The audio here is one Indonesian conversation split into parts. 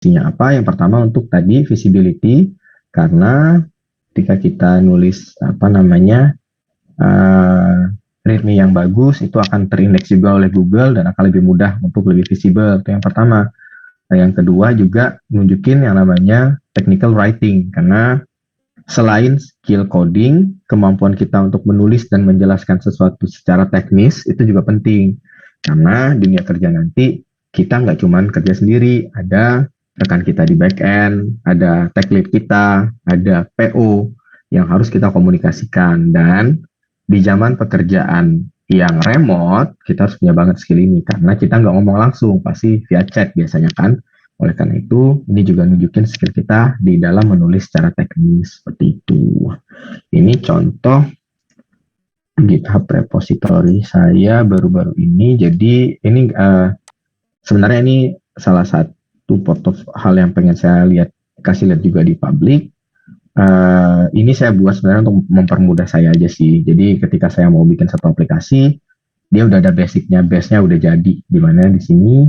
Fungsinya apa? Yang pertama untuk tadi visibility, karena ketika kita nulis readme yang bagus itu akan terindeks juga oleh Google dan akan lebih mudah untuk lebih visible. Itu yang pertama. Nah, yang kedua juga nunjukin yang namanya technical writing, karena selain skill coding, kemampuan kita untuk menulis dan menjelaskan sesuatu secara teknis itu juga penting. Karena dunia kerja nanti kita nggak cuma kerja sendiri, ada rekan kita di back end, ada tech lead kita, ada PO yang harus kita komunikasikan. Dan di zaman pekerjaan yang remote, kita harus punya banget skill ini karena kita nggak ngomong langsung, pasti via chat biasanya kan. Oleh karena itu, ini juga nunjukin skill kita di dalam menulis secara teknis seperti itu. Ini contoh GitHub repository saya baru-baru ini. Jadi ini sebenarnya ini salah satu hal yang pengen saya kasih lihat juga di publik. Ini saya buat sebenarnya untuk mempermudah saya aja sih. Jadi ketika saya mau bikin satu aplikasi, dia udah ada basicnya, base-nya udah jadi. Dimana di sini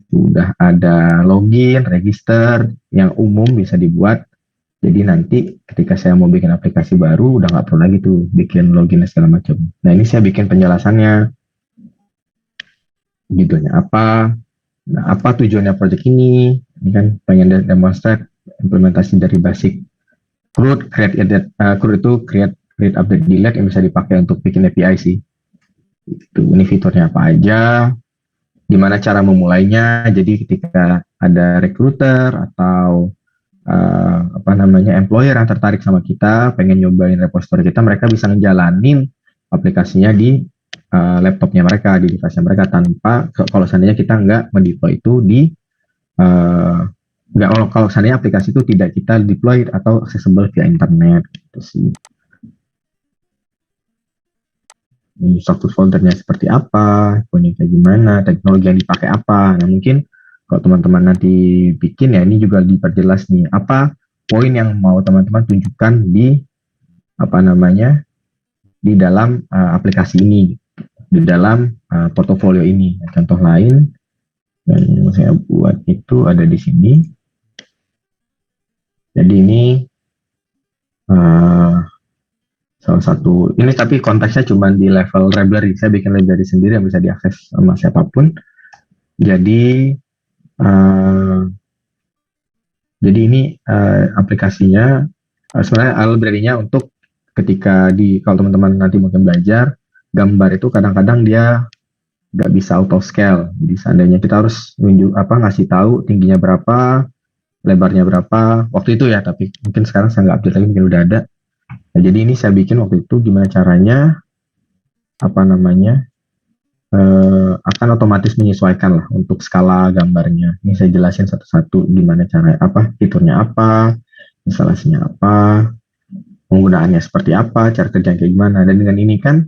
udah ada login, register yang umum bisa dibuat. Jadi nanti ketika saya mau bikin aplikasi baru udah nggak perlu lagi tuh bikin login segala macam. Nah ini saya bikin penjelasannya, judulnya apa, nah, apa tujuannya project ini. Ini kan pengen demonstrate implementasi dari basic CRUD, CRUD itu create, update, delete yang bisa dipakai untuk bikin API sih. Ini fiturnya apa aja, gimana cara memulainya. Jadi ketika ada recruiter atau employer yang tertarik sama kita, pengen nyobain repository kita, mereka bisa ngejalanin aplikasinya di laptopnya mereka, di device mereka, tanpa kalau seandainya kita nggak mendeploy itu di kalau seandainya aplikasi itu tidak kita deploy atau accessible via internet gitu sih. Software foldernya seperti apa, punya kayak gimana, teknologi yang dipakai apa. Nah mungkin kalau teman-teman nanti bikin ya ini juga diperjelas nih apa poin yang mau teman-teman tunjukkan di di dalam aplikasi ini, di dalam portofolio ini. Nah, contoh lain yang saya buat itu ada di sini. Jadi ini salah satu ini, tapi konteksnya cuma di level library. Saya bikin library sendiri yang bisa diakses sama siapapun. Jadi ini aplikasinya sebenarnya library-nya untuk ketika kalau teman-teman nanti mungkin belajar gambar itu kadang-kadang dia nggak bisa auto scale. Jadi seandainya kita harus ngasih tahu tingginya berapa, lebarnya berapa waktu itu ya, tapi mungkin sekarang saya nggak update lagi, mungkin udah ada. Nah, jadi ini saya bikin waktu itu gimana caranya akan otomatis menyesuaikan lah untuk skala gambarnya. Ini saya jelasin satu-satu gimana cara fiturnya apa, instalasinya apa, penggunaannya seperti apa, cara kerja kayak gimana. Dan dengan ini kan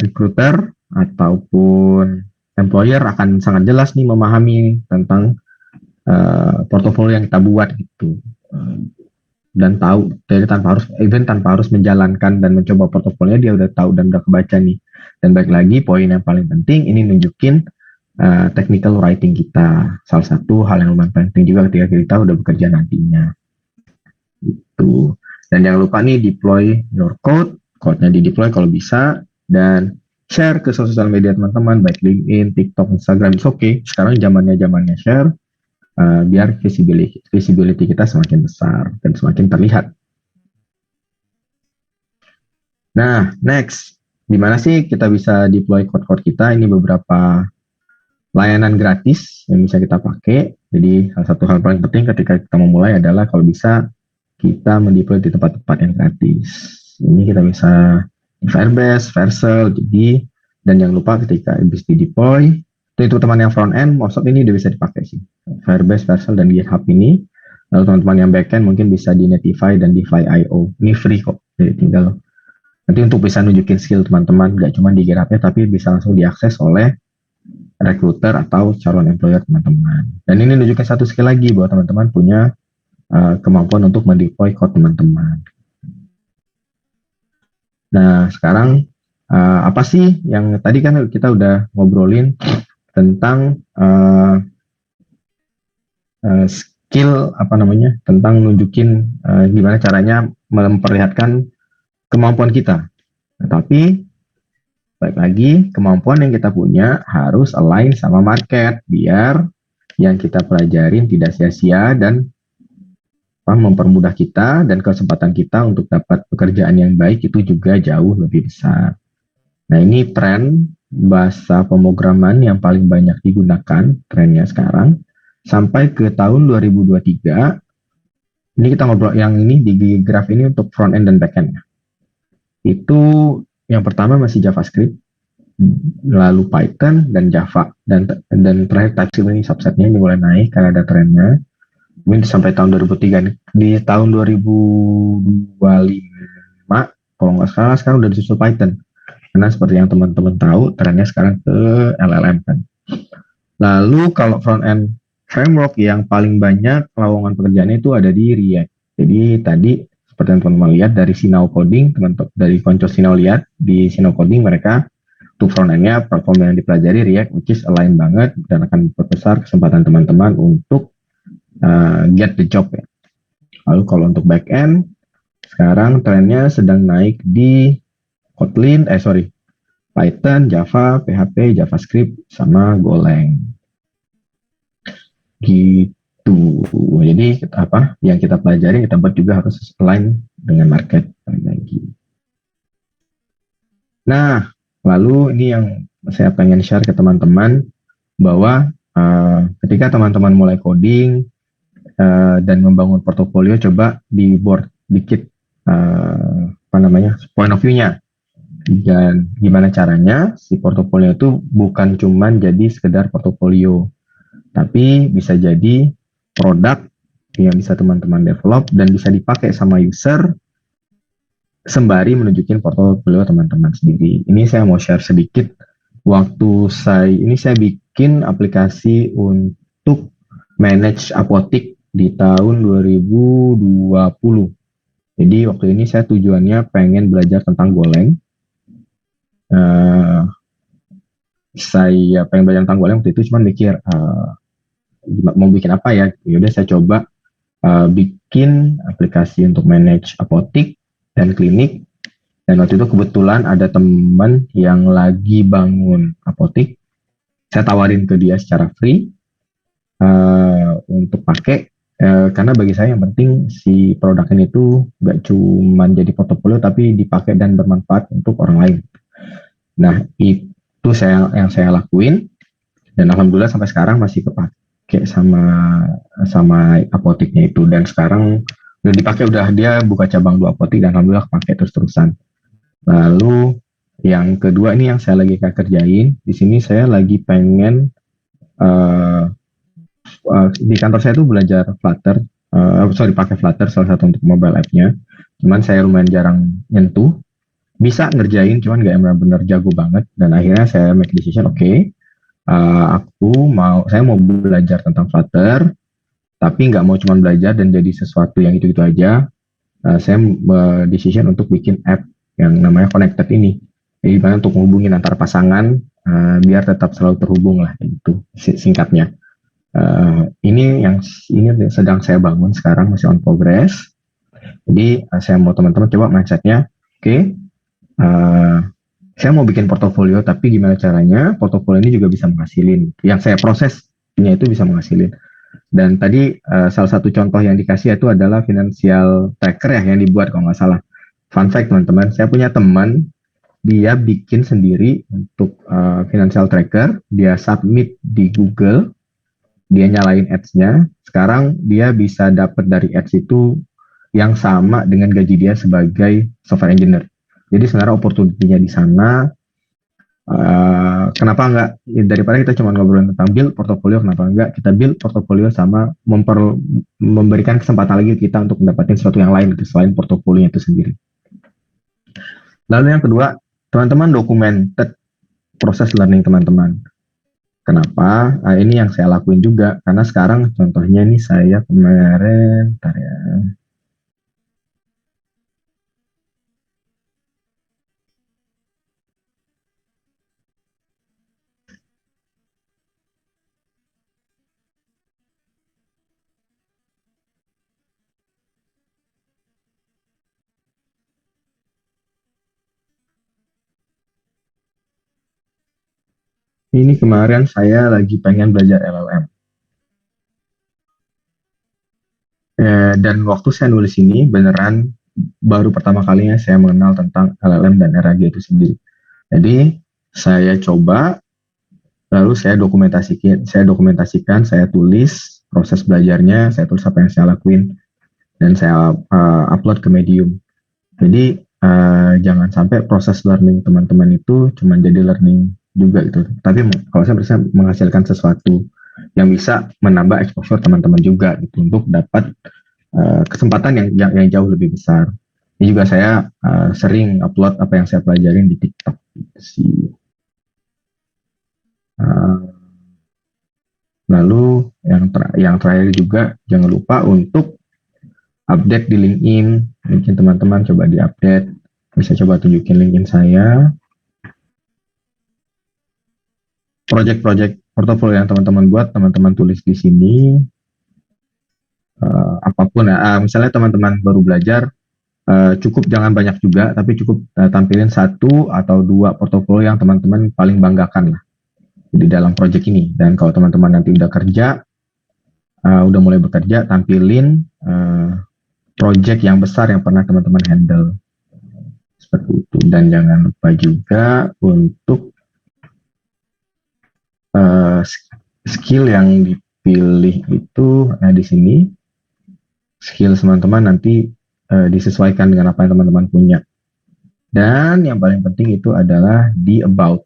recruiter ataupun employer akan sangat jelas nih memahami tentang portofolio yang kita buat gitu. Dan tahu, jadi tanpa harus menjalankan dan mencoba portofolio, dia udah tahu dan udah kebaca nih. Dan baik lagi, poin yang paling penting ini nunjukin technical writing kita. Salah satu hal yang lumayan penting juga ketika kita udah bekerja nantinya. Itu. Dan jangan lupa nih deploy your code-nya di deploy kalau bisa, dan share ke sosial media teman-teman, baik LinkedIn, TikTok, Instagram, it's okay. Sekarang zamannya share. Biar visibility kita semakin besar dan semakin terlihat. Nah, next, gimana sih kita bisa deploy code-code kita? Ini beberapa layanan gratis yang bisa kita pakai. Jadi salah satu hal paling penting ketika kita memulai adalah kalau bisa kita mendeploy di tempat-tempat yang gratis. Ini kita bisa di Firebase, Vercel, jadi, dan jangan lupa ketika habis di deploy, itu teman yang front end, most of ini udah bisa dipakai sih. Firebase, Vercel, dan GitHub ini. Lalu teman-teman yang backend mungkin bisa di Netlify dan DeFi.io. Ini free kok, jadi tinggal nanti untuk bisa nunjukin skill teman-teman, nggak cuma di GitHub-nya, tapi bisa langsung diakses oleh recruiter atau calon employer teman-teman. Dan ini nunjukin satu skill lagi bahwa teman-teman punya kemampuan untuk mendeploy code teman-teman. Nah, sekarang apa sih yang tadi kan kita udah ngobrolin tentang skill apa namanya tentang nunjukin gimana caranya memperlihatkan kemampuan kita. Tapi baik lagi kemampuan yang kita punya harus align sama market biar yang kita pelajarin tidak sia-sia dan mempermudah kita dan kesempatan kita untuk dapat pekerjaan yang baik itu juga jauh lebih besar. Nah, ini tren bahasa pemrograman yang paling banyak digunakan trennya sekarang sampai ke tahun 2023. Ini kita ngobrol yang ini di graf ini untuk front end dan back end. Itu yang pertama masih JavaScript, lalu Python dan Java dan terakhir TypeScript ini subsetnya ini mulai naik karena ada trennya. Mungkin sampai tahun 2003 nih. Di tahun 2025 kalau nggak salah sekarang udah disusul Python. Karena seperti yang teman-teman tahu, trennya sekarang ke LLM kan. Lalu kalau front end framework yang paling banyak lowongan pekerjaannya itu ada di React. Jadi tadi seperti yang teman-teman lihat dari Sinau Coding, teman-teman dari konco Sinau lihat di Sinau Coding mereka untuk front end-nya platform yang dipelajari React, which is align banget dan akan memperbesar kesempatan teman-teman untuk get the job ya. Lalu kalau untuk back end, sekarang trennya sedang naik di Kotlin, Python, Java, PHP, JavaScript, sama Golang. Gitu. Jadi apa yang kita pelajari kita buat juga harus align dengan market lagi. Nah, lalu ini yang saya pengen share ke teman-teman bahwa ketika teman-teman mulai coding dan membangun portofolio, coba di board dikit apa namanya point of view-nya dan gimana caranya si portofolio itu bukan cuman jadi sekedar portofolio, tapi bisa jadi produk yang bisa teman-teman develop dan bisa dipakai sama user sembari menunjukin portofolio teman-teman sendiri. Ini saya mau share sedikit. Saya bikin aplikasi untuk manage apotik di tahun 2020. Jadi waktu ini saya tujuannya pengen belajar tentang Golang. Saya pengen belajar tentang Golang waktu itu cuma mikir mau bikin apa ya. Yaudah saya coba bikin aplikasi untuk manage apotik dan klinik. Dan waktu itu kebetulan ada teman yang lagi bangun apotik. Saya tawarin ke dia secara free untuk pakai. Karena bagi saya yang penting si produk ini tuh gak cuma jadi portofolio tapi dipakai dan bermanfaat untuk orang lain. Nah itu yang saya lakuin dan alhamdulillah sampai sekarang masih kepake sama sama apotiknya itu dan sekarang udah dipakai udah dia buka cabang 2 apotik dan alhamdulillah kepake terus-terusan. Lalu yang kedua ini yang saya lagi kerjain di sini saya lagi pengen di kantor saya tuh belajar Flutter, pakai Flutter salah satu untuk mobile app-nya. Cuman saya lumayan jarang nyentuh, bisa ngerjain, cuman gak benar-benar jago banget. Dan akhirnya saya make decision, oke, saya mau belajar tentang Flutter, tapi nggak mau cuma belajar dan jadi sesuatu yang itu-itu aja. Saya decision untuk bikin app yang namanya Connected ini. Jadi gimana untuk menghubungin antar pasangan biar tetap selalu terhubung lah itu singkatnya. Ini sedang saya bangun sekarang masih on progress. Jadi saya mau teman-teman coba mindsetnya, oke, saya mau bikin portofolio, tapi gimana caranya portofolio ini juga bisa menghasilin. Yang saya prosesnya itu bisa menghasilin. Dan tadi salah satu contoh yang dikasih itu adalah financial tracker ya yang dibuat kalau nggak salah. Fun fact teman-teman, saya punya teman dia bikin sendiri untuk financial tracker, dia submit di Google, dia nyalain ads-nya, sekarang dia bisa dapat dari ads itu yang sama dengan gaji dia sebagai software engineer. Jadi sebenarnya opportunity-nya di sana. Kenapa enggak? Ya, daripada kita cuma ngobrolin tentang build portfolio, kenapa enggak kita build portfolio sama memberikan kesempatan lagi kita untuk mendapatkan sesuatu yang lain gitu, selain portfolio itu sendiri. Lalu yang kedua, teman-teman documented proses learning teman-teman. Kenapa? Ini yang saya lakuin juga karena sekarang contohnya nih saya kemarin, bentar ya. Ini kemarin saya lagi pengen belajar LLM. Dan waktu saya nulis ini beneran baru pertama kalinya saya mengenal tentang LLM dan RAG itu sendiri. Jadi saya coba, lalu saya dokumentasikan, saya tulis proses belajarnya, saya tulis apa yang saya lakuin, dan saya upload ke Medium. Jadi jangan sampai proses learning teman-teman itu cuma jadi learning juga gitu. Tapi kalau saya bisa menghasilkan sesuatu yang bisa menambah exposure teman-teman juga gitu untuk dapat kesempatan yang jauh lebih besar. Ini juga saya sering upload apa yang saya pelajarin di TikTok gitu sih. Uh, Lalu yang terakhir juga jangan lupa untuk update di LinkedIn. LinkedIn teman-teman coba diupdate. Bisa coba tunjukin LinkedIn saya. Project-project portofolio yang teman-teman buat, teman-teman tulis di sini. Apapun ya. Misalnya teman-teman baru belajar, cukup jangan banyak juga, tapi cukup tampilin 1 atau 2 portofolio yang teman-teman paling banggakan lah di dalam project ini. Dan kalau teman-teman nanti udah kerja, udah mulai bekerja, tampilin project yang besar yang pernah teman-teman handle. Seperti itu. Dan jangan lupa juga untuk skill yang dipilih itu, nah di sini skill teman-teman nanti disesuaikan dengan apa yang teman-teman punya. Dan yang paling penting itu adalah di about.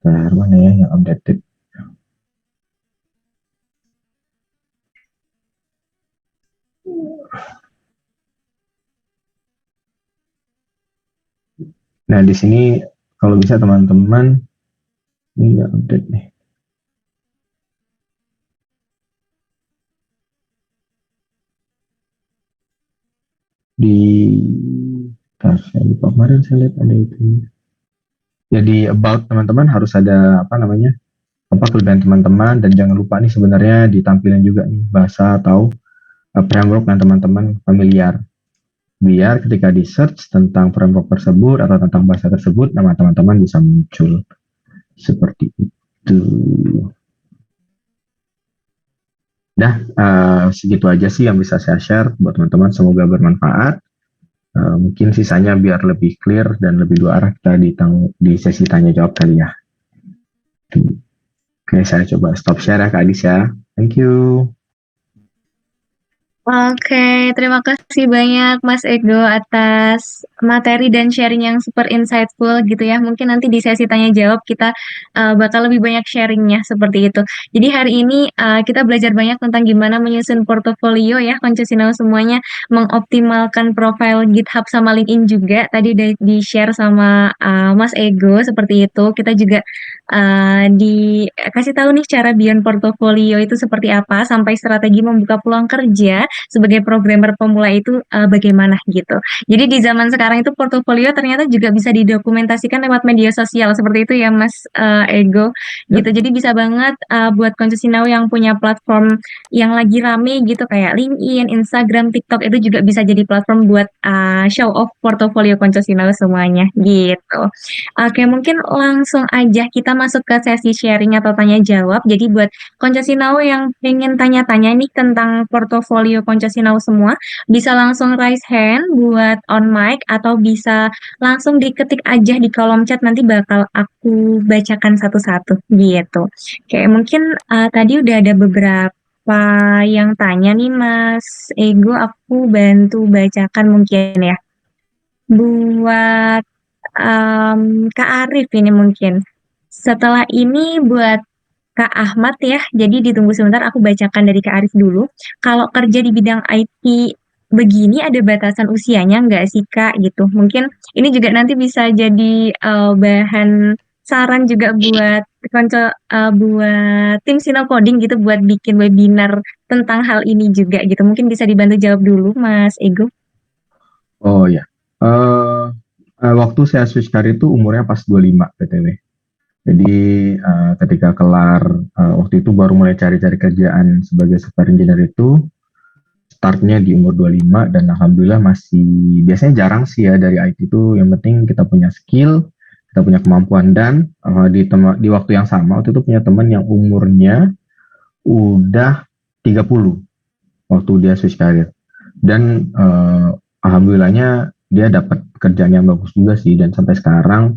Nah, mana ya yang updated? Nah, di sini kalau bisa teman-teman ini nggak update nih. Di saya lupa kemarin saya lihat ada itu. Jadi about teman-teman harus ada apa namanya? Apa kelebihan teman-teman, dan jangan lupa nih sebenarnya ditampilkan juga nih bahasa atau framework yang teman-teman familiar. Biar ketika di search tentang framework tersebut atau tentang bahasa tersebut, nama teman-teman bisa muncul. Seperti itu. Dah, segitu aja sih yang bisa saya share buat teman-teman. Semoga bermanfaat. Mungkin sisanya biar lebih clear dan lebih dua arah kita di sesi tanya jawab kali ya. Oke, saya coba stop share ya Kak Adis ya. Thank you. Oke, terima kasih banyak Mas Ego atas materi dan sharing yang super insightful gitu ya. Mungkin nanti di sesi tanya jawab kita bakal lebih banyak sharingnya seperti itu. Jadi hari ini kita belajar banyak tentang gimana menyusun portofolio ya, koncesional semuanya, mengoptimalkan profile GitHub sama LinkedIn juga. Tadi udah di-share sama Mas Ego seperti itu. Kita juga dikasih tahu nih cara beyond portofolio itu seperti apa, sampai strategi membuka peluang kerja sebagai programmer pemula itu bagaimana gitu. Jadi di zaman sekarang itu portofolio ternyata juga bisa didokumentasikan lewat media sosial seperti itu ya Mas Ego gitu. Yep. Jadi bisa banget buat koncesinau yang punya platform yang lagi rame gitu kayak LinkedIn, Instagram, TikTok itu juga bisa jadi platform buat show off portofolio koncesinau semuanya gitu. Oke, mungkin langsung aja kita masuk ke sesi sharing atau tanya jawab. Jadi buat Konco Sinau yang pengen tanya-tanya nih tentang portofolio Konco Sinau semua, bisa langsung raise hand buat on mic atau bisa langsung diketik aja di kolom chat, nanti bakal aku bacakan satu-satu gitu. Oke, mungkin tadi udah ada beberapa yang tanya nih Mas Ego, aku bantu bacakan mungkin ya. Buat Kak Arif ini mungkin. Setelah ini buat Kak Ahmad ya, jadi ditunggu sebentar aku bacakan dari Kak Arif dulu. Kalau kerja di bidang IT begini ada batasan usianya nggak sih Kak gitu. Mungkin ini juga nanti bisa jadi bahan saran juga buat buat tim Sino Coding gitu buat bikin webinar tentang hal ini juga gitu. Mungkin bisa dibantu jawab dulu Mas Ego. Oh ya. Uh, Waktu saya switch karir itu umurnya pas 25 PTW. Jadi ketika kelar waktu itu baru mulai cari-cari kerjaan sebagai software engineer itu startnya di umur 25, dan alhamdulillah masih, biasanya jarang sih ya dari IT itu, yang penting kita punya skill, kita punya kemampuan dan di waktu yang sama waktu itu punya teman yang umurnya udah 30 waktu dia switch karir dan alhamdulillahnya dia dapat pekerjaan yang bagus juga sih dan sampai sekarang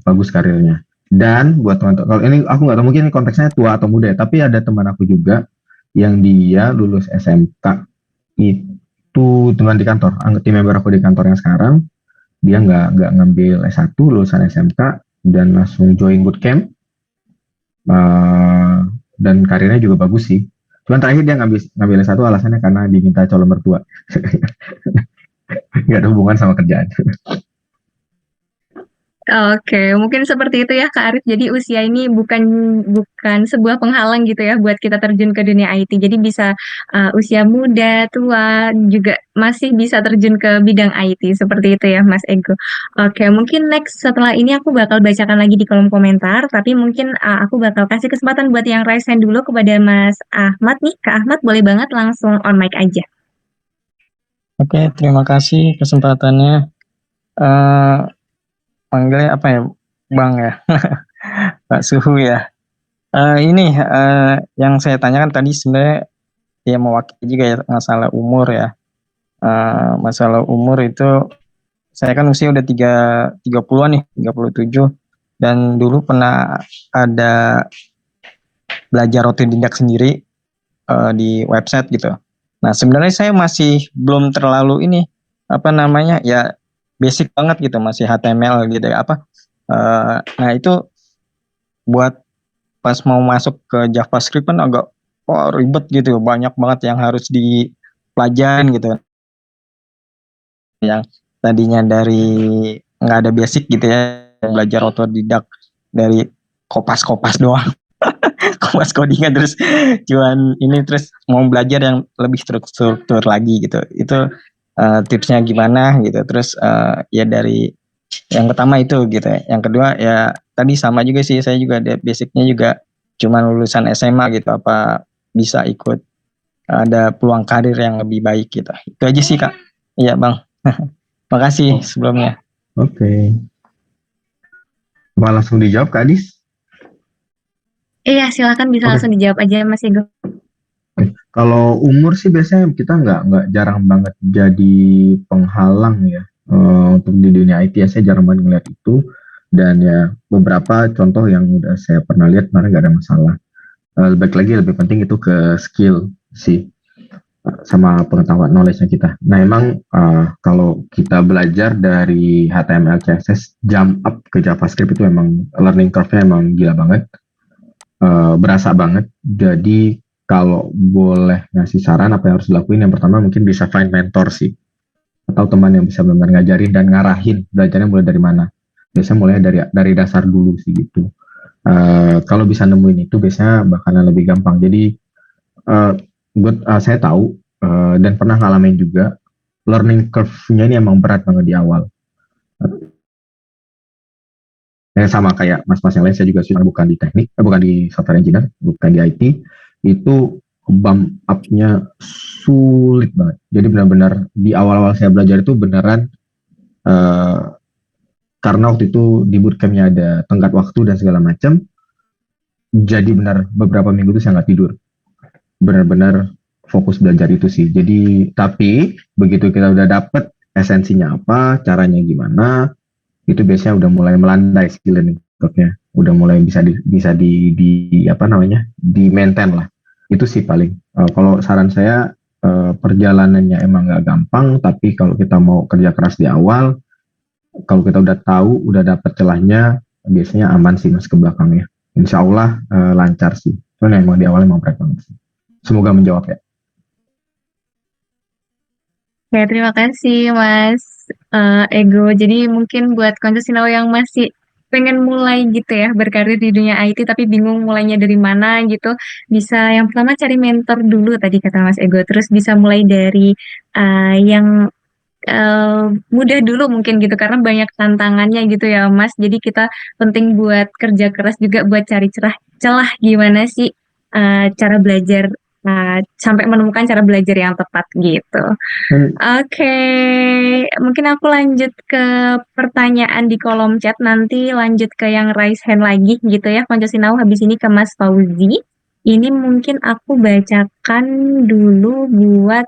bagus karirnya. Dan buat teman-teman, kalau ini aku nggak tahu mungkin ini konteksnya tua atau muda ya, tapi ada teman aku juga yang dia lulus SMK itu teman di kantor, tim member aku di kantor yang sekarang, dia nggak ngambil S1 lulusan SMK dan langsung join bootcamp dan karirnya juga bagus sih. Cuman terakhir dia ngambil S1 alasannya karena diminta calon mertua. Nggak ada hubungan sama kerjaan. Oke, mungkin seperti itu ya Kak Arif. Jadi usia ini bukan sebuah penghalang gitu ya buat kita terjun ke dunia IT. Jadi bisa usia muda, tua juga masih bisa terjun ke bidang IT seperti itu ya Mas Ego. Oke, mungkin next setelah ini aku bakal bacakan lagi di kolom komentar, tapi mungkin aku bakal kasih kesempatan buat yang raise hand dulu kepada Mas Ahmad nih. Kak Ahmad boleh banget langsung on mic aja. Oke, terima kasih kesempatannya. Panggilnya apa ya, Bang ya, Pak Suhu ya. Ini yang saya tanyakan tadi sebenarnya ya mewakili juga ya masalah umur ya. Masalah umur itu saya kan usia udah 30-an nih, 37 dan dulu pernah ada belajar otodidak sendiri di website gitu. Nah, sebenarnya saya masih belum terlalu ini apa namanya ya basic banget gitu, masih HTML gitu ya apa. Nah itu buat pas mau masuk ke JavaScript kan agak ribet gitu, banyak banget yang harus dipelajarin gitu. Yang tadinya dari nggak ada basic gitu ya, belajar otodidak dari kopas-kopas doang. Kopas codingan terus cuman ini terus mau belajar yang lebih struktur lagi gitu. Itu tipsnya gimana gitu. Terus ya dari yang pertama itu gitu. Yang kedua ya tadi sama juga sih, saya juga ada basicnya juga cuma lulusan SMA gitu, apa bisa ikut ada peluang karir yang lebih baik gitu. Itu aja sih Kak. Iya Bang. Makasih sebelumnya. Oke. Mau langsung dijawab Kak Adis? Iya, silakan bisa langsung dijawab aja Mas Ego. Kalau umur sih biasanya kita nggak jarang banget jadi penghalang ya untuk di dunia IT ya, saya jarang banget ngeliat itu dan ya beberapa contoh yang udah saya pernah lihat kemarin nggak ada masalah. Lebih penting itu ke skill sih sama pengetahuan knowledge-nya kita. Nah emang kalau kita belajar dari HTML, CSS, jump up ke JavaScript itu emang learning curve-nya emang gila banget, berasa banget. Jadi kalau boleh ngasih saran apa yang harus dilakuin, yang pertama mungkin bisa find mentor sih, atau teman yang bisa benar-benar ngajarin dan ngarahin belajarnya mulai dari mana. Biasanya mulai dari dasar dulu sih gitu. Kalau bisa nemuin itu biasanya bakalan lebih gampang. Jadi saya tahu dan pernah ngalamin juga, learning curve-nya ini emang berat banget di awal. Yang sama kayak mas-mas yang lain, saya juga sudah bukan di teknik, bukan di software engineer, bukan di IT, itu bump up-nya sulit banget. Jadi benar-benar di awal-awal saya belajar itu beneran karena waktu itu di bootcamp-nya ada tenggat waktu dan segala macam. Jadi benar beberapa minggu itu saya nggak tidur. Benar-benar fokus belajar itu sih. Jadi tapi begitu kita udah dapet esensinya apa, caranya gimana, itu biasanya udah mulai melandai skill learning curve-nya. Udah mulai bisa di apa namanya, di maintain lah. Itu sih paling. Kalau saran saya, perjalanannya emang nggak gampang, tapi kalau kita mau kerja keras di awal, kalau kita udah tahu, udah dapet celahnya, biasanya aman sih mas ke belakangnya. Insya Allah lancar sih. Soalnya emang di awal emang berat banget sih. Semoga menjawab ya. Oke, terima kasih Mas Ego. Jadi mungkin buat konco Sinau yang masih pengen mulai gitu ya berkarir di dunia IT tapi bingung mulainya dari mana gitu, bisa yang pertama cari mentor dulu tadi kata Mas Ego. Terus bisa mulai dari yang mudah dulu mungkin gitu karena banyak tantangannya gitu ya Mas. Jadi kita penting buat kerja keras juga buat cari celah gimana sih cara belajar sampai menemukan cara belajar yang tepat gitu. Dan Oke, mungkin aku lanjut ke pertanyaan di kolom chat, nanti lanjut ke yang raise hand lagi gitu ya, Konco Sinau, habis ini ke Mas Fauzi. Ini mungkin aku bacakan dulu buat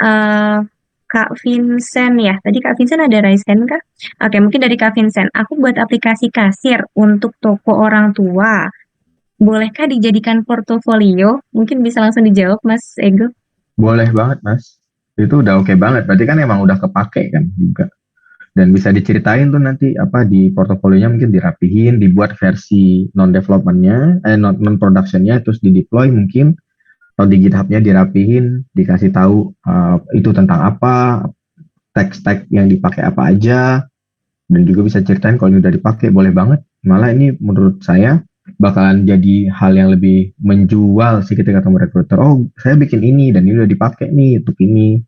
eh, Kak Vincent ya. Tadi Kak Vincent ada raise hand kah? Oke, mungkin dari Kak Vincent. Aku buat aplikasi kasir untuk toko orang tua. Bolehkah dijadikan portofolio? Mungkin bisa langsung dijawab, Mas Ego. boleh banget Mas. Itu udah oke banget. Berarti kan emang udah kepake kan juga. Dan bisa diceritain tuh nanti apa di portofolionya mungkin dirapihin, dibuat versi non developmentnya, non productionnya, terus di deploy mungkin atau di GitHub-nya dirapihin, dikasih tahu itu tentang apa, tag-tag yang dipakai apa aja, dan juga bisa ceritain kalau ini udah dipakai, boleh banget. Malah ini menurut saya bakalan jadi hal yang lebih menjual sih ketika ketemu recruiter. Oh, saya bikin ini dan ini udah dipakai nih untuk ini.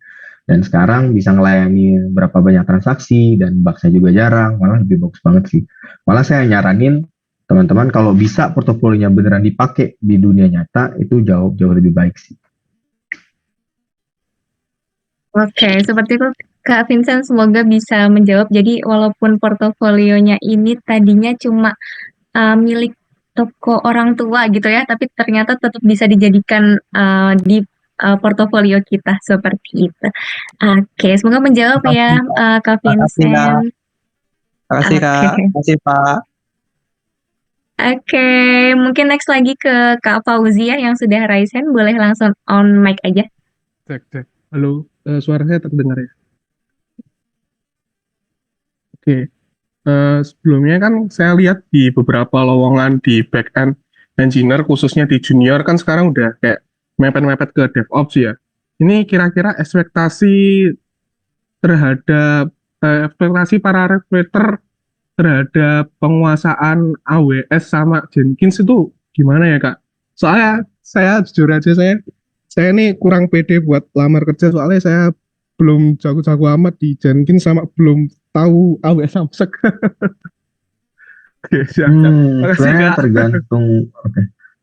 Dan sekarang bisa ngelayani berapa banyak transaksi dan bug-nya juga jarang, malah lebih bagus banget sih. Malah saya nyaranin teman-teman kalau bisa portofolionya beneran dipakai di dunia nyata itu jauh jauh lebih baik sih. Oke, seperti itu Kak Vincent, semoga bisa menjawab. Jadi walaupun portofolionya ini tadinya cuma milik toko orang tua gitu ya, tapi ternyata tetap bisa dijadikan di portofolio kita seperti itu. Oke, semoga menjawab ya Kak Makasih Kak. Vincent. Makasih Kak. Oke, Makasih Pak. oke, mungkin next lagi ke Kak Fauzi ya yang sudah raise hand, boleh langsung on mic aja. Cek, cek. Halo, suara saya terdengar ya? Oke. Sebelumnya kan saya lihat di beberapa lowongan di back-end engineer, khususnya di junior, kan sekarang udah kayak mepet-mepet ke DevOps ya. Ini kira-kira terhadap ekspektasi para recruiter terhadap penguasaan AWS sama Jenkins itu gimana ya Kak? Soalnya saya jujur aja saya ini kurang pede buat lamar kerja soalnya saya belum jago-jago amat di Jenkins sama belum tahu AWS Samsek. Oke, siap, siap. Makasih Sebenarnya Kak.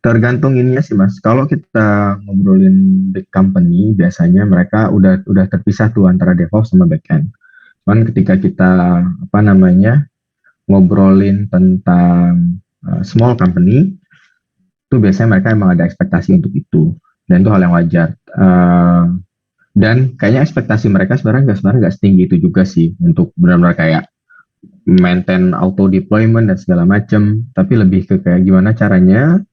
tergantung ininya sih Mas. Kalau kita ngobrolin big company, biasanya mereka udah terpisah tuh antara DevOps sama backend. Cuman ketika kita apa namanya ngobrolin tentang small company, itu biasanya mereka emang ada ekspektasi untuk itu, dan itu hal yang wajar. Dan kayaknya ekspektasi mereka sebenarnya nggak setinggi itu juga sih untuk benar-benar kayak maintain auto deployment dan segala macam, tapi lebih ke kayak gimana caranya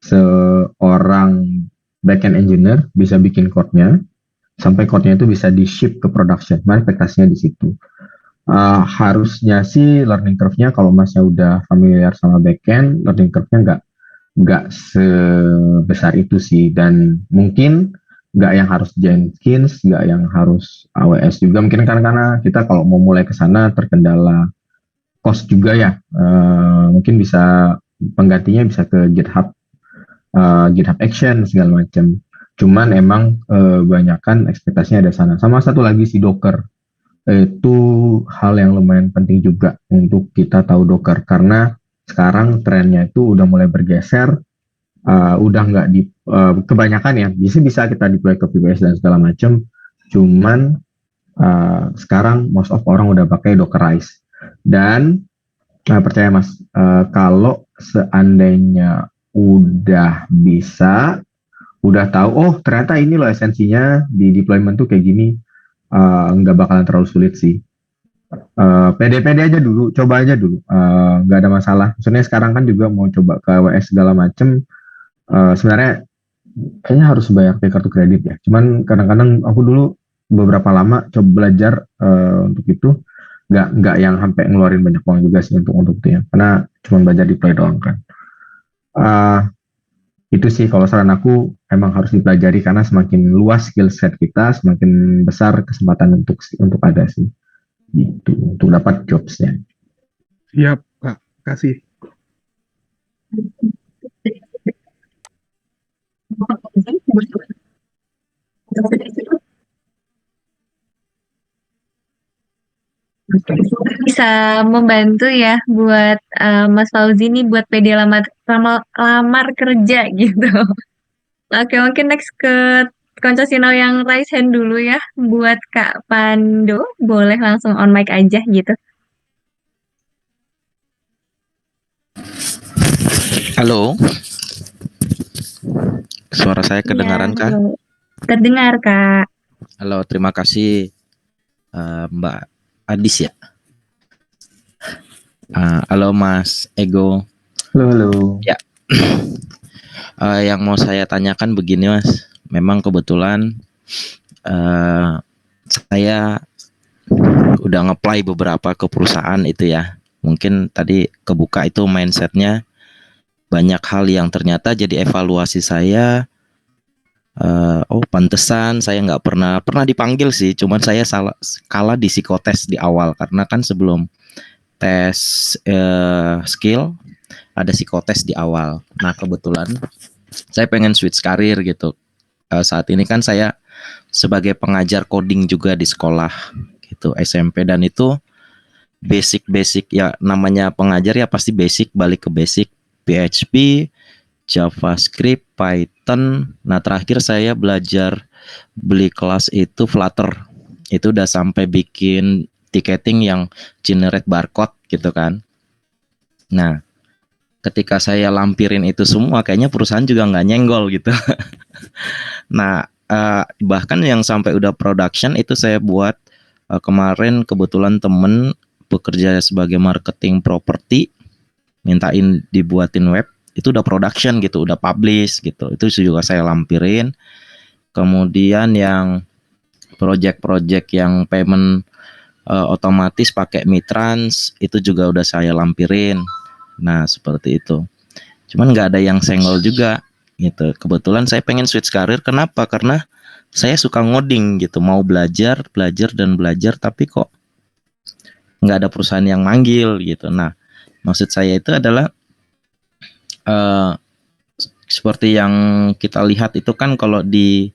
seorang backend engineer bisa bikin code-nya sampai code-nya itu bisa di ship ke production. Nah, ekspektasinya di situ. Harusnya sih learning curve-nya kalau masnya udah familiar sama backend, learning curve-nya nggak sebesar itu sih, dan mungkin nggak yang harus Jenkins, nggak yang harus AWS juga, mungkin karena kita kalau mau mulai ke sana terkendala cost juga ya. Mungkin bisa penggantinya bisa ke GitHub, GitHub Action segala macam. Cuman emang banyakkan ekspektasinya ada sana. Sama satu lagi si Docker, itu hal yang lumayan penting juga untuk kita tahu Docker, karena sekarang trennya itu udah mulai bergeser, udah nggak di kebanyakan ya bisa kita deploy ke VPS dan segala macam. Cuman sekarang most of orang udah pakai Dockerize. Dan percaya Mas, kalau seandainya udah bisa, udah tahu, oh ternyata ini loh esensinya di deployment tuh kayak gini, nggak bakalan terlalu sulit sih. Pede-pede aja dulu, coba aja dulu, nggak ada masalah. Maksudnya sekarang kan juga mau coba ke AWS segala macem, sebenarnya kayaknya harus bayar pay kartu kredit ya. Cuman kadang-kadang aku dulu beberapa lama coba belajar untuk itu, nggak yang sampai ngeluarin banyak uang juga sih untuk itu ya, karena cuma belajar deploy doang kan. Itu sih kalau saran aku emang harus dipelajari, karena semakin luas skill set kita, semakin besar kesempatan untuk ada sih gitu, untuk dapat jobsnya. Siap Kak, kasih. Bisa membantu ya buat Mas Fauzi nih buat PD lamar kerja gitu. Oke, mungkin next ke konco Sinau yang raise hand dulu ya. Buat Kak Pando, boleh langsung on mic aja gitu. Halo, suara saya Iya, kedengaran kah? halo. Terdengar, Kak. Halo, terima kasih Mbak Adis ya. Halo Mas Ego. Halo. Ya, yang mau saya tanyakan begini Mas. Memang kebetulan eh, saya udah nge-apply beberapa ke perusahaan itu ya. Mungkin tadi kebuka itu mindsetnya banyak hal yang ternyata jadi evaluasi saya. Oh pantesan saya nggak pernah dipanggil sih, cuman saya kalah di psikotes di awal karena kan sebelum tes skill ada psikotes di awal. Nah kebetulan saya pengen switch karir gitu. Saat ini kan saya sebagai pengajar coding juga di sekolah gitu SMP, dan itu basic ya, namanya pengajar ya pasti basic, balik ke basic PHP, JavaScript, Python. Nah terakhir saya belajar beli kelas itu Flutter. Itu udah sampai bikin ticketing yang generate barcode gitu kan. Nah ketika saya lampirin itu semua, kayaknya perusahaan juga nggak nyenggol gitu. Nah bahkan yang sampai udah production itu saya buat kemarin, kebetulan temen bekerja sebagai marketing properti, mintain dibuatin web, itu udah production gitu, udah publish gitu. Itu juga saya lampirin. Kemudian yang project-project yang payment otomatis pakai Mitrans, itu juga udah saya lampirin. Nah seperti itu. Cuman nggak ada yang senggol juga gitu. Kebetulan saya pengen switch karir. Kenapa? Karena saya suka ngoding gitu, mau belajar dan belajar, tapi kok nggak ada perusahaan yang manggil gitu. Nah maksud saya itu adalah seperti yang kita lihat itu kan, kalau di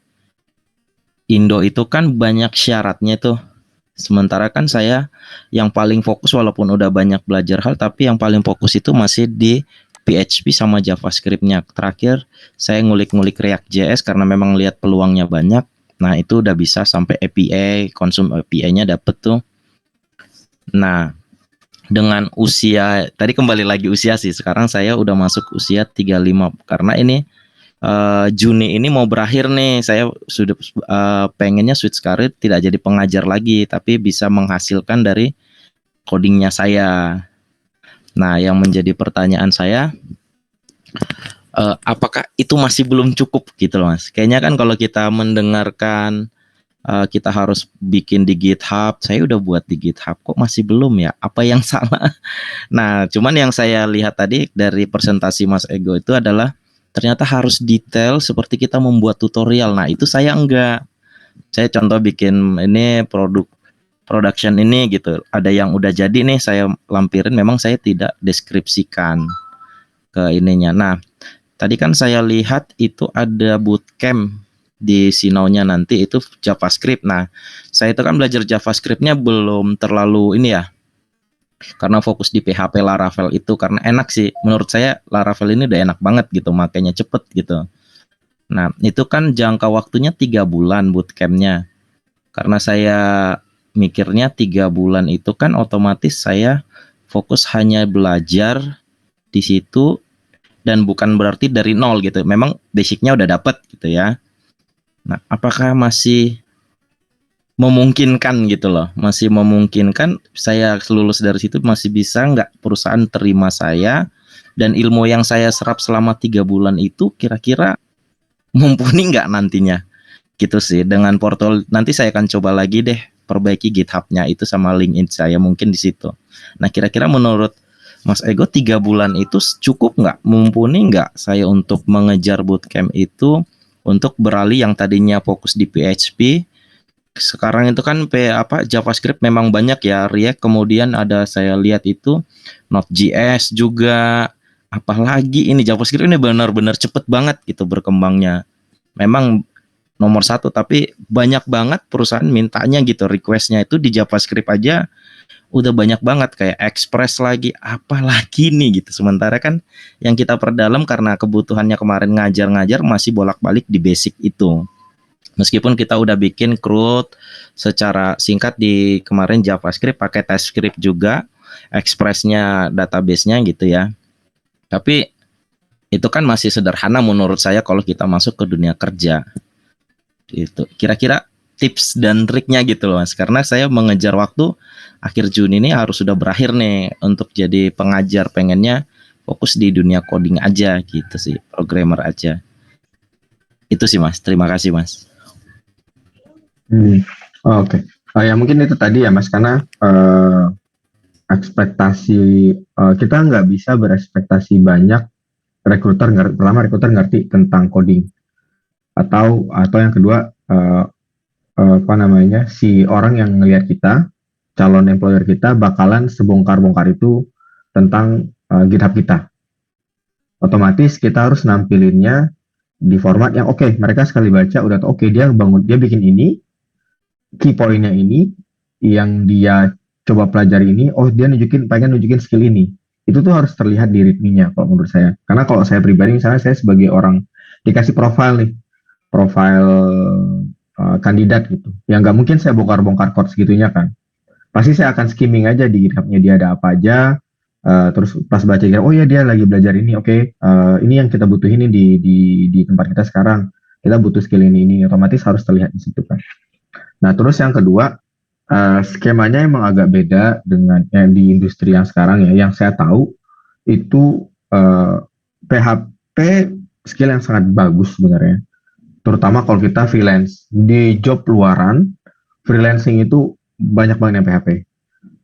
Indo itu kan banyak syaratnya tuh. Sementara kan saya yang paling fokus, walaupun udah banyak belajar hal, tapi yang paling fokus itu masih di PHP sama JavaScript-nya. Terakhir saya ngulik-ngulik React.js karena memang lihat peluangnya banyak. Nah itu udah bisa sampai API, konsum API-nya dapet tuh. Nah dengan usia, tadi kembali lagi usia sih, sekarang saya udah masuk usia 35, karena ini Juni ini mau berakhir nih. Saya sudah pengennya switch karir, tidak jadi pengajar lagi, tapi bisa menghasilkan dari codingnya saya. Nah yang menjadi pertanyaan saya, apakah itu masih belum cukup gitu loh Mas. Kayaknya kan kalau kita mendengarkan kita harus bikin di GitHub, saya udah buat di GitHub, kok masih belum ya, apa yang salah? Nah cuman yang saya lihat tadi dari presentasi Mas Ego itu adalah ternyata harus detail seperti kita membuat tutorial. Nah itu saya enggak. Saya contoh bikin ini production ini gitu, ada yang udah jadi nih saya lampirin, memang saya tidak deskripsikan ke ininya. Nah tadi kan saya lihat itu ada bootcamp di Sinaunya nanti, itu JavaScript. Nah saya itu kan belajar JavaScript-nya belum terlalu ini ya, karena fokus di PHP Laravel itu, karena enak sih menurut saya. Laravel ini udah enak banget gitu, makanya cepet gitu. Nah itu kan jangka waktunya 3 bulan bootcampnya. Karena saya mikirnya 3 bulan itu kan otomatis saya fokus hanya belajar di situ, dan bukan berarti dari nol gitu, memang basicnya udah dapet gitu ya. Nah apakah masih memungkinkan gitu loh, masih memungkinkan saya lulus dari situ, masih bisa nggak perusahaan terima saya, dan ilmu yang saya serap selama 3 bulan itu kira-kira mumpuni nggak nantinya gitu sih. Dengan portfolio nanti saya akan coba lagi deh perbaiki GitHub-nya itu sama LinkedIn saya mungkin di situ. Nah kira-kira menurut Mas Ego 3 bulan itu cukup nggak, mumpuni nggak saya untuk mengejar bootcamp itu, untuk beralih yang tadinya fokus di PHP. Sekarang itu kan JavaScript memang banyak ya, React, kemudian ada saya lihat itu Node.js juga, apalagi ini JavaScript ini benar-benar cepet banget gitu berkembangnya. Memang nomor 1, tapi banyak banget perusahaan mintanya gitu, requestnya itu di JavaScript aja udah banyak banget kayak Express lagi, apa lagi nih gitu. Sementara kan yang kita perdalam karena kebutuhannya kemarin ngajar-ngajar masih bolak-balik di basic itu. Meskipun kita udah bikin CRUD secara singkat di kemarin JavaScript pakai TypeScript juga, Express-nya database-nya gitu ya. Tapi itu kan masih sederhana menurut saya kalau kita masuk ke dunia kerja. Gitu. Kira-kira tips dan triknya gitu loh Mas. Karena saya mengejar waktu akhir Juni ini harus sudah berakhir nih untuk jadi pengajar, pengennya fokus di dunia coding aja gitu sih, programmer aja. Itu sih Mas. Terima kasih Mas. Oke. Ya mungkin itu tadi ya Mas, karena ekspektasi kita nggak bisa berekspektasi banyak. Pertama rekruter ngerti tentang coding, atau yang kedua apa namanya, si orang yang ngelihat kita, calon employer kita bakalan sebongkar-bongkar itu tentang GitHub kita. Otomatis kita harus nampilinnya di format yang oke, mereka sekali baca udah tahu, oke, dia bikin ini, key point-nya ini, yang dia coba pelajari ini, oh dia pengen nunjukin skill ini. Itu tuh harus terlihat di readme-nya kalau menurut saya. Karena kalau saya pribadi, misalnya saya sebagai orang dikasih profile kandidat gitu, yang nggak mungkin saya bongkar-bongkar code segitunya kan. Pasti saya akan skimming aja di GitHub-nya dia ada apa aja, terus pas baca oh ya dia lagi belajar ini, oke, ini yang kita butuhin ini di tempat kita sekarang, kita butuh skill ini, otomatis harus terlihat di situ kan. Nah terus yang kedua, skemanya emang agak beda dengan yang di industri yang sekarang ya. Yang saya tahu itu PHP skill yang sangat bagus sebenarnya. Terutama kalau kita freelance. Di job luaran, freelancing itu banyak banget yang PHP.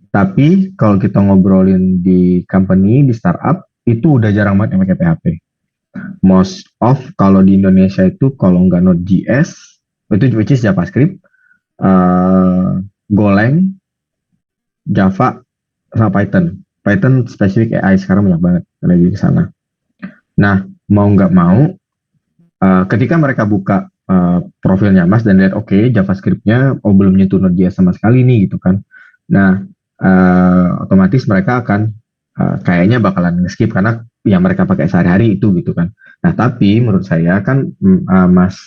Tapi kalau kita ngobrolin di company, di startup, itu udah jarang banget yang pakai PHP. Most of kalau di Indonesia itu kalau nggak Node.js, itu which is JavaScript, Golang, Java, sama Python. Python spesifik AI sekarang banyak banget lagi ke sana. Nah, mau nggak mau, ketika mereka buka profilnya Mas dan lihat oke, JavaScript-nya belum nyentuh Node.js sama sekali nih gitu kan. Nah, otomatis mereka akan kayaknya bakalan nge-skip karena yang mereka pakai sehari-hari itu gitu kan. Nah, tapi menurut saya kan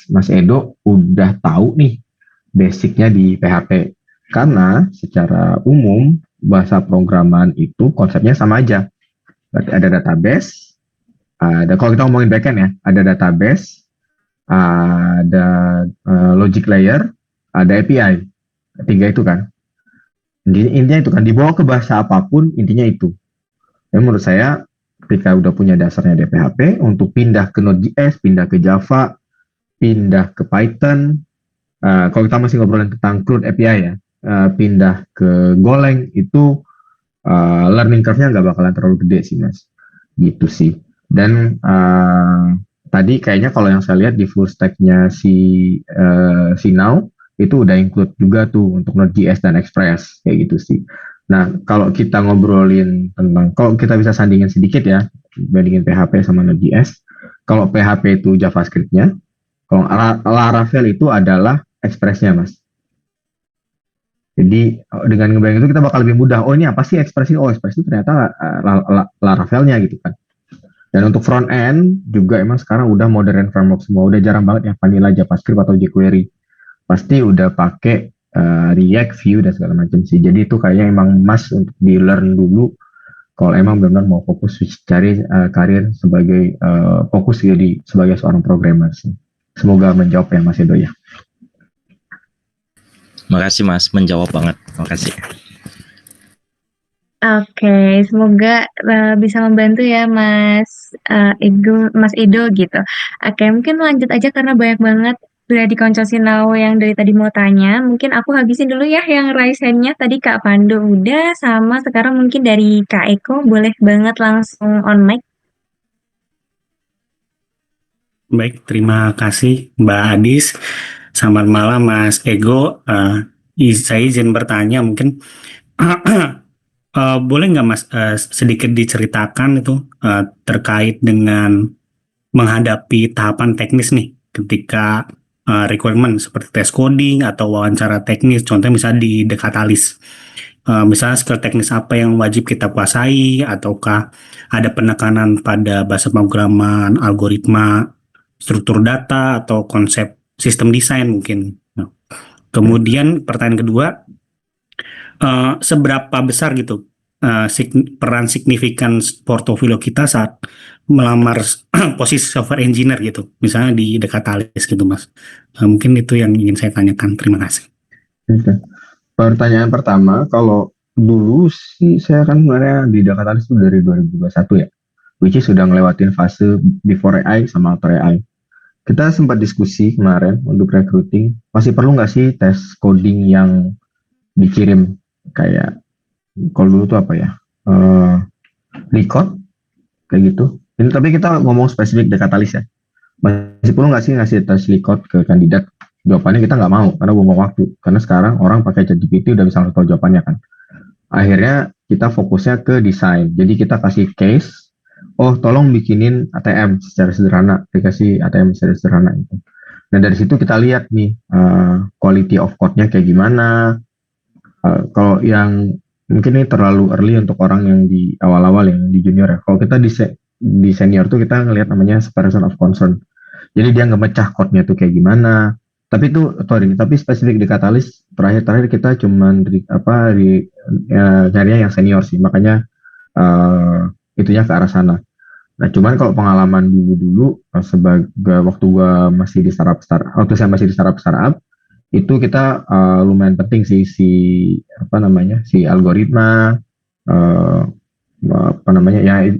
Mas Edo udah tahu nih basicnya di PHP. Karena secara umum bahasa programan itu konsepnya sama aja. Berarti ada database, kalau kita ngomongin backend ya, ada database, ada logic layer, ada API. Tiga itu kan. Intinya itu kan, dibawa ke bahasa apapun, intinya itu. Dan menurut saya, ketika udah punya dasarnya di PHP, untuk pindah ke Node.js, pindah ke Java, pindah ke Python, kalau kita masih ngobrolin tentang CRUD API ya, pindah ke Golang, itu learning curve-nya nggak bakalan terlalu gede sih Mas. Gitu sih. Dan tadi kayaknya kalau yang saya lihat di full stack-nya si Now, itu udah include juga tuh untuk Node.js dan Express, kayak gitu sih. Nah, kalau kita ngobrolin tentang, kalau kita bisa sandingin sedikit ya, bandingin PHP sama Node.js, kalau PHP itu JavaScript-nya, kalau Laravel itu adalah Express-nya, Mas. Jadi dengan ngebayang itu kita bakal lebih mudah. Oh ini apa sih Express ini? Oh Express itu ternyata Laravel-nya gitu kan. Dan untuk front end juga emang sekarang udah modern framework semua. Udah jarang banget yang vanilla JavaScript atau jQuery. Pasti udah pakai React, Vue dan segala macam sih. Jadi itu kayaknya emang must untuk di learn dulu. Kalau emang benar-benar mau fokus cari karir sebagai fokus jadi sebagai seorang programmer sih. Semoga menjawab ya Mas Edo ya. Makasih Mas, menjawab banget. Makasih. Oke, semoga bisa membantu ya Mas Edo gitu. Oke, mungkin lanjut aja karena banyak banget udah dikonco Sinau yang dari tadi mau tanya. Mungkin aku habisin dulu ya yang raise hand-nya. Tadi Kak Pandu udah, sama sekarang mungkin dari Kak Eko, boleh banget langsung on mic. Baik, terima kasih Mbak Adis. Selamat malam Mas Ego. Saya izin bertanya mungkin boleh nggak Mas sedikit diceritakan itu terkait dengan menghadapi tahapan teknis nih ketika requirement seperti tes coding atau wawancara teknis, contohnya misalnya di The Catalyst. misalnya skill teknis apa yang wajib kita kuasai, ataukah ada penekanan pada bahasa pemrograman, algoritma, struktur data, atau konsep sistem desain mungkin. Nah, kemudian pertanyaan kedua, seberapa besar gitu peran signifikan portofolio kita saat melamar posisi software engineer gitu, misalnya di Dekatalis gitu Mas. Mungkin itu yang ingin saya tanyakan. Terima kasih. Oke. Pertanyaan pertama, kalau dulu sih saya kan sebenarnya di Dekatalis itu dari 2021 ya, which is sudah ngelewatin fase before AI sama after AI. Kita sempat diskusi kemarin untuk recruiting, masih perlu nggak sih tes coding yang dikirim kayak kalau dulu tuh apa ya, record kayak gitu. Ini tapi kita ngomong spesifik Dekatalis ya, masih perlu nggak sih ngasih tes record ke kandidat? Jawabannya kita nggak mau karena buang waktu. Karena sekarang orang pakai ChatGPT udah bisa langsung tahu jawabannya kan. Akhirnya kita fokusnya ke desain. Jadi kita kasih case, oh tolong bikinin ATM secara sederhana, aplikasi ATM secara sederhana itu. Nah dari situ kita lihat nih quality of code-nya kayak gimana. Kalau yang mungkin ini terlalu early untuk orang yang di awal-awal yang di junior ya. Kalau kita di senior tuh kita ngelihat namanya separation of concern. Jadi dia ngemecah code-nya tuh kayak gimana. Tapi tapi spesifik di Katalis terakhir kita cuman nyarinya yang senior sih. Makanya itunya ke arah sana. Nah, cuman kalau pengalaman dulu sebagai waktu saya masih di startup itu kita lumayan penting sih si algoritma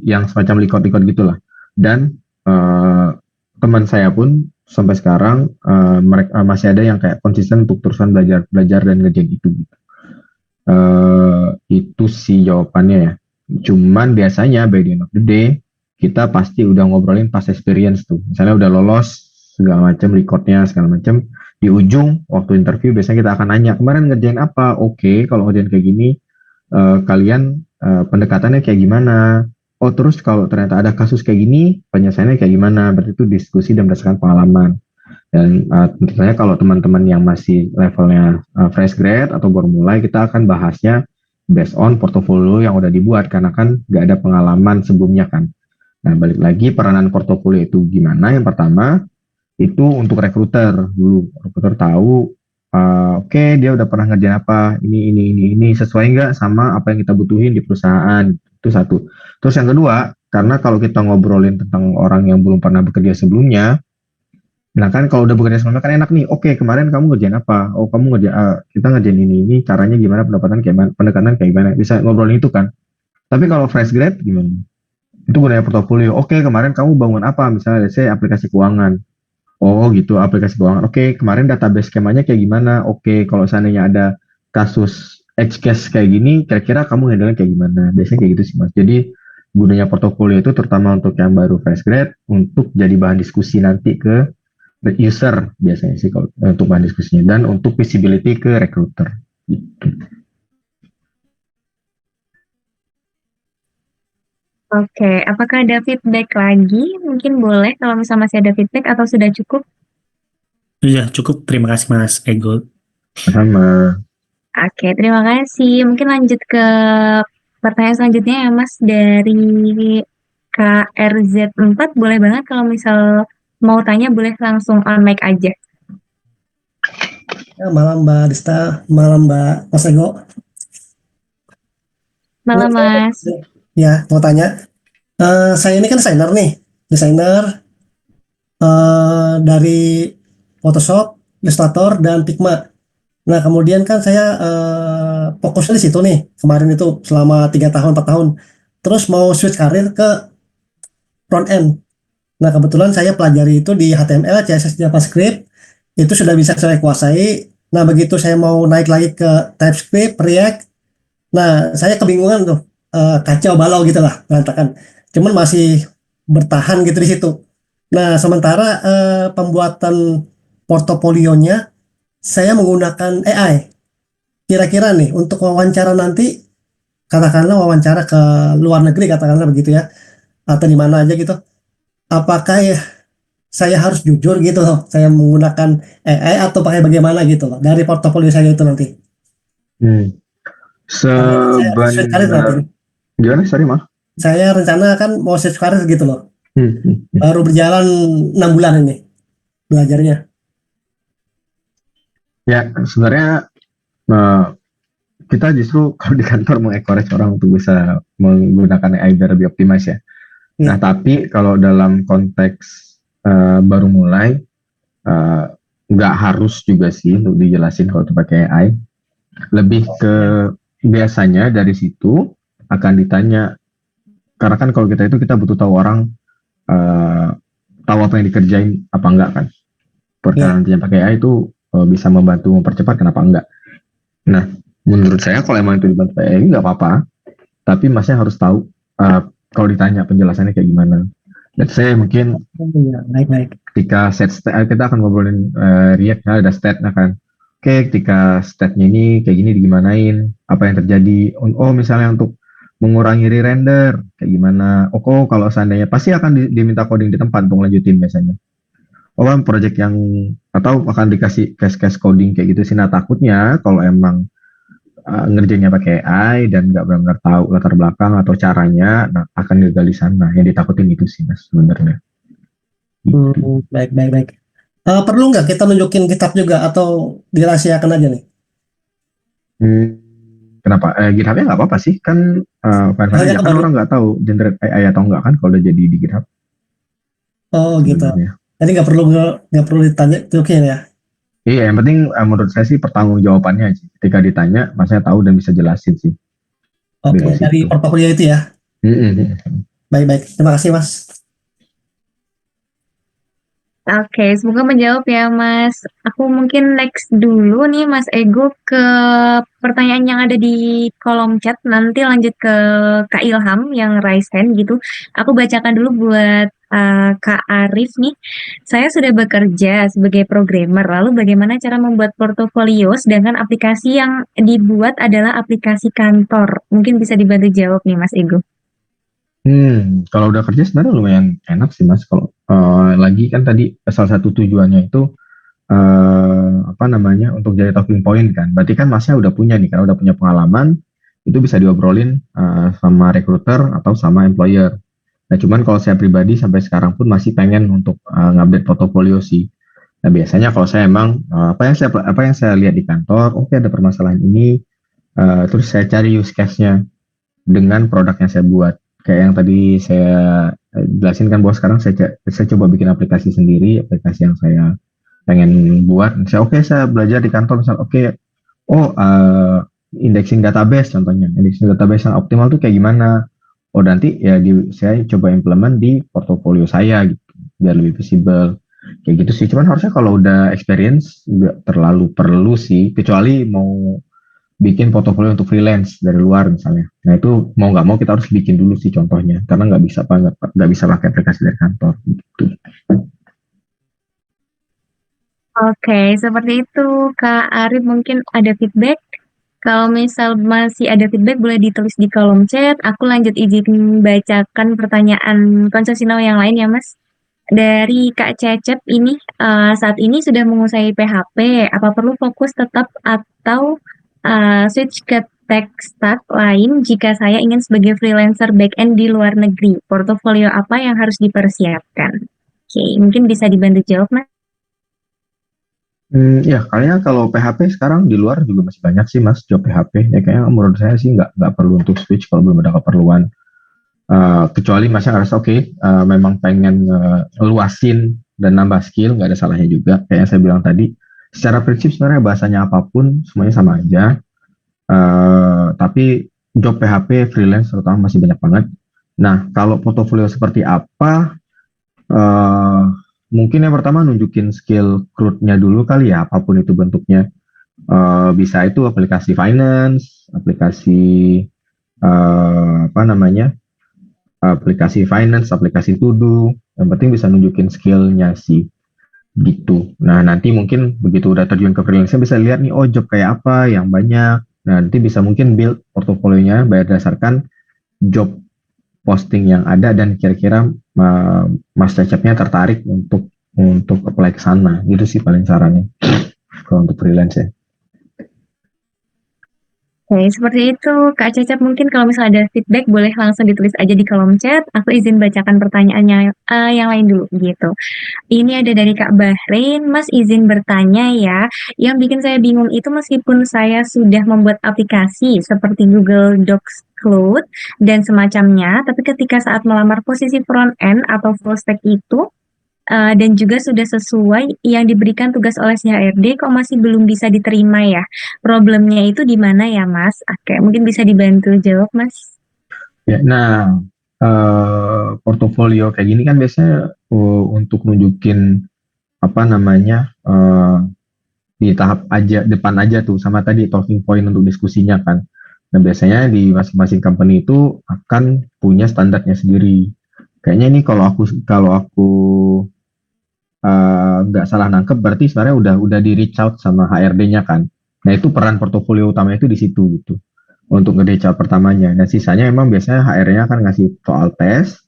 yang semacam likot-likot gitulah. Dan teman saya pun sampai sekarang mereka masih ada yang kayak konsisten untuk terusan belajar dan ngerjain itu. Itu sih jawabannya ya. Cuman biasanya by the end of the day kita pasti udah ngobrolin past experience tuh. Misalnya udah lolos segala macam recordnya segala macam. Di ujung waktu interview biasanya kita akan nanya kemarin ngerjain apa. Oke, kalau ngerjain kayak gini kalian pendekatannya kayak gimana. Oh terus kalau ternyata ada kasus kayak gini penyelesaiannya kayak gimana. Berarti itu diskusi dan berdasarkan pengalaman. Dan tentu saja kalau teman-teman yang masih levelnya fresh grade atau baru mulai kita akan bahasnya based on portofolio yang udah dibuat karena kan nggak ada pengalaman sebelumnya kan. Nah balik lagi peranan portofolio itu gimana. Yang pertama itu untuk rekruter dulu. Rekruter tahu oke, dia udah pernah ngerjain apa, ini sesuai nggak sama apa yang kita butuhin di perusahaan. Itu satu. Terus yang kedua, karena kalau kita ngobrolin tentang orang yang belum pernah bekerja sebelumnya, nah kan kalau udah bekerja sebelumnya kan enak nih. Oke, kemarin kamu ngerjain apa? Oh, kamu kita ngerjain ini, caranya gimana, pendekatan kayak gimana? Bisa ngobrolin itu kan. Tapi kalau fresh grade gimana? Itu gunanya portofolio. Oke, kemarin kamu bangun apa? Misalnya let's say aplikasi keuangan. Oh gitu, aplikasi keuangan. Oke, kemarin database skemanya kayak gimana? Oke, kalau seandainya ada kasus edge case kayak gini, kira-kira kamu handle kayak gimana? Biasanya kayak gitu sih Mas. Jadi gunanya portofolio itu terutama untuk yang baru fresh grade, untuk jadi bahan diskusi nanti ke user biasanya sih kalau untuk bahan diskusinya. Dan untuk visibility ke recruiter. Gitu. Oke, apakah ada feedback lagi? Mungkin boleh kalau misalnya masih ada feedback atau sudah cukup? Iya, cukup. Terima kasih Mas Ego. Sama. Oke, terima kasih. Mungkin lanjut ke pertanyaan selanjutnya ya Mas dari KRZ4. Boleh banget kalau misal mau tanya boleh langsung on mic aja. Ya, malam Mbak Dista, malam Mbak Mas Ego. Malam Mas. Ya, mau tanya. Saya ini kan desainer dari Photoshop, Illustrator, dan Figma. Nah, kemudian kan saya fokusnya di situ nih, kemarin itu selama 3 tahun, 4 tahun. Terus mau switch karir ke front end. Nah, kebetulan saya pelajari itu di HTML, CSS, JavaScript, itu sudah bisa saya kuasai. Nah, begitu saya mau naik lagi ke TypeScript, React, nah, saya kebingungan tuh, kacau balau gitu lah, berantakan. Cuman masih bertahan gitu di situ. Nah, sementara pembuatan portofolionya saya menggunakan AI. Kira-kira nih untuk wawancara nanti, katakanlah wawancara ke luar negeri, katakanlah begitu ya, atau di mana aja gitu. Apakah ya saya harus jujur gitu loh, saya menggunakan AI atau pakai bagaimana gitu loh dari portofolio saya itu nanti? Karena saya switch karir nanti. Gimana? Sorry, maaf. Saya rencana kan mau switch karir gitu loh. Hmm. Baru berjalan 6 bulan ini belajarnya. Ya, sebenarnya kita justru kalau di kantor mengencourage orang untuk bisa menggunakan AI biar lebih optimis ya. Nah, tapi kalau dalam konteks baru mulai, nggak harus juga sih untuk dijelasin kalau itu pakai AI. Lebih ke biasanya dari situ akan ditanya, karena kan kalau kita butuh tahu orang tahu apa yang dikerjain apa enggak kan. Perkara nantinya pakai AI itu bisa membantu mempercepat, kenapa enggak. Nah, menurut saya kalau emang itu dibantu pakai AI nggak apa-apa, tapi masnya harus tahu kalau ditanya penjelasannya kayak gimana. Dan saya mungkin Baik. ketika kita akan ngobrolin React, ada stat kan. Oke, ketika statnya ini kayak gini digimanain, apa yang terjadi. Oh, misalnya untuk mengurangi re-render kayak gimana. Oh, kalau seandainya pasti akan diminta coding di tempat untuk lanjutin biasanya. Oh, kan project yang atau akan dikasih case coding kayak gitu sih. Nah, takutnya kalau emang ngerjainnya pakai AI dan nggak benar-benar tahu latar belakang atau caranya, nah akan gagal di sana. Yang ditakutin itu sih mas sebenarnya. Baik. Perlu nggak kita nunjukin GitHub juga atau dirahasiakan aja nih? Kenapa? GitHub-nya nggak apa-apa sih, kan fine-fine aja, kan orang nggak tahu generate AI atau nggak kan kalau udah jadi di GitHub. Oh gitu. Jadi nggak perlu ditanya tunjukin ya? Iya, yang penting menurut saya sih pertanggung jawabannya aja. Ketika ditanya, masnya tahu dan bisa jelasin sih. Oke, dari portofolio itu ya? Baik. Terima kasih mas. Oke, semoga menjawab ya Mas. Aku mungkin next dulu nih Mas Ego ke pertanyaan yang ada di kolom chat. Nanti lanjut ke Kak Ilham yang raise hand gitu. Aku bacakan dulu buat Kak Arif nih. Saya sudah bekerja sebagai programmer. Lalu bagaimana cara membuat portofolio sedangkan aplikasi yang dibuat adalah aplikasi kantor? Mungkin bisa dibantu jawab nih Mas Ego. Kalau udah kerja sebenarnya lumayan enak sih mas. Kalau lagi kan tadi salah satu tujuannya itu untuk jadi talking point kan. Berarti kan masnya udah punya nih, karena udah punya pengalaman, itu bisa diobrolin sama recruiter atau sama employer. Nah cuman kalau saya pribadi sampai sekarang pun masih pengen untuk ngupdate portofolio sih. Nah biasanya kalau saya emang apa yang saya lihat di kantor, oke ada permasalahan ini, terus saya cari use case-nya dengan produk yang saya buat. Kayak yang tadi saya jelasin kan bahwa sekarang saya coba bikin aplikasi sendiri, aplikasi yang saya pengen buat. Saya belajar di kantor misal indexing database contohnya, indexing database yang optimal tuh kayak gimana. Nanti ya saya coba implement di portofolio saya gitu biar lebih visible kayak gitu sih. Cuman harusnya kalau udah experience nggak terlalu perlu sih, kecuali mau bikin portofolio untuk freelance dari luar misalnya. Nah itu mau nggak mau kita harus bikin dulu sih contohnya, karena nggak bisa pakai aplikasi dari kantor gitu. Oke, seperti itu Kak Arif, mungkin ada feedback. Kalau misal masih ada feedback boleh ditulis di kolom chat. Aku lanjut izin bacakan pertanyaan konsesinal yang lain ya Mas. Dari Kak Cecep ini, saat ini sudah menguasai PHP, apa perlu fokus tetap atau switch ke tech stack lain jika saya ingin sebagai freelancer back-end di luar negeri? Portofolio apa yang harus dipersiapkan? Oke, mungkin bisa dibantu jawab Mas. Ya, kayaknya kalau PHP sekarang di luar juga masih banyak sih mas job PHP. Ya kayaknya menurut saya sih nggak perlu untuk switch kalau belum ada keperluan. Kecuali masnya ngerasa memang pengen luasin dan nambah skill, nggak ada salahnya juga. Kayak yang saya bilang tadi, secara prinsip sebenarnya bahasanya apapun semuanya sama aja. Tapi job PHP freelance terutama masih banyak banget. Nah, kalau portofolio seperti apa? Mungkin yang pertama nunjukin skill CRUD-nya dulu kali ya, apapun itu bentuknya. Bisa itu aplikasi finance, aplikasi aplikasi to-do. Yang penting bisa nunjukin skill-nya sih. Gitu. Nah, nanti mungkin begitu udah terjun ke freelance bisa lihat nih, job kayak apa yang banyak. Nah, nanti bisa mungkin build portofolionya berdasarkan job posting yang ada dan kira-kira Mas Cecepnya tertarik untuk apply ke sana. Gitu sih paling sarannya kalau untuk freelance ya. Oke, seperti itu Kak Cecep. Mungkin kalau misalnya ada feedback boleh langsung ditulis aja di kolom chat. Aku izin bacakan pertanyaannya yang lain dulu gitu. Ini ada dari Kak Bahrain, Mas izin bertanya ya. Yang bikin saya bingung itu meskipun saya sudah membuat aplikasi seperti Google Docs Cloud dan semacamnya, tapi ketika saat melamar posisi front end atau full stack itu dan juga sudah sesuai yang diberikan tugas oleh si HRD kok masih belum bisa diterima ya. Problemnya itu di mana ya Mas? Oke, mungkin bisa dibantu jawab Mas. Ya, nah, portofolio kayak gini kan biasanya untuk nunjukin apa namanya di tahap depan aja tuh sama tadi talking point untuk diskusinya kan. Nah biasanya di masing-masing company itu akan punya standarnya sendiri. Kayaknya ini kalau aku nggak salah nangkep berarti sebenarnya udah di reach out sama HRD-nya kan. Nah itu peran portofolio utamanya itu di situ gitu untuk nge-reach out pertamanya. Dan sisanya emang biasanya HR-nya akan ngasih soal tes.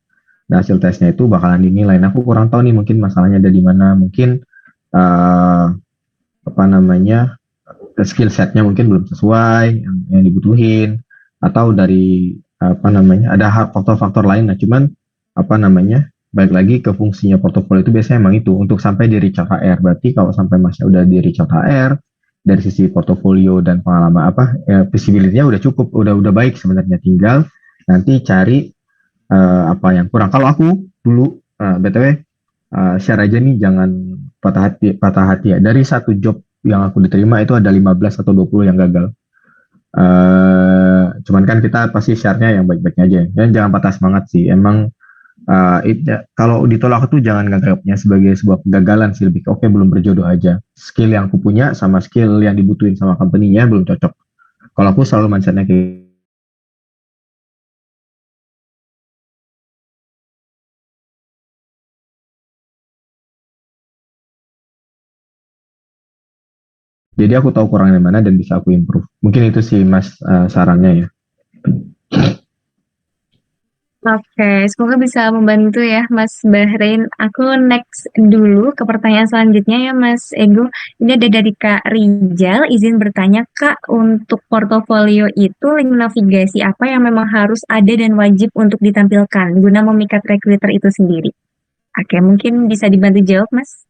Nah hasil tesnya itu bakalan dinilai. Nah aku kurang tahu nih mungkin masalahnya ada di mana. Mungkin apa namanya skill setnya mungkin belum sesuai yang dibutuhin atau dari apa namanya ada faktor-faktor lain. Nah cuman apa namanya balik lagi ke fungsinya portofolio itu biasanya emang itu untuk sampai di reach out HR. Berarti kalau sampai masnya udah di reach out HR dari sisi portofolio dan pengalaman visibility-nya udah cukup, udah baik sebenarnya. Tinggal nanti cari apa yang kurang. Kalau aku dulu BTW share aja nih, jangan patah hati ya. Dari satu job yang aku diterima itu ada 15 atau 20 yang gagal. Cuman kan kita pasti share-nya yang baik-baiknya aja. Dan jangan patah semangat sih. Emang kalau ditolak itu jangan nganggapnya sebagai sebuah kegagalan sih, lebih ke oke belum berjodoh aja. Skill yang aku punya sama skill yang dibutuhin sama company-nya belum cocok. Kalau aku selalu mindset-nya kayak jadi aku tahu kurangnya mana dan bisa aku improve. Mungkin itu sih Mas sarannya ya. Oke, semoga bisa membantu ya Mas Bahrain. Aku next dulu ke pertanyaan selanjutnya ya Mas Ego. Ini ada dari Kak Rijal, izin bertanya Kak, untuk portofolio itu link navigasi apa yang memang harus ada dan wajib untuk ditampilkan guna memikat recruiter itu sendiri? Oke, mungkin bisa dibantu jawab Mas.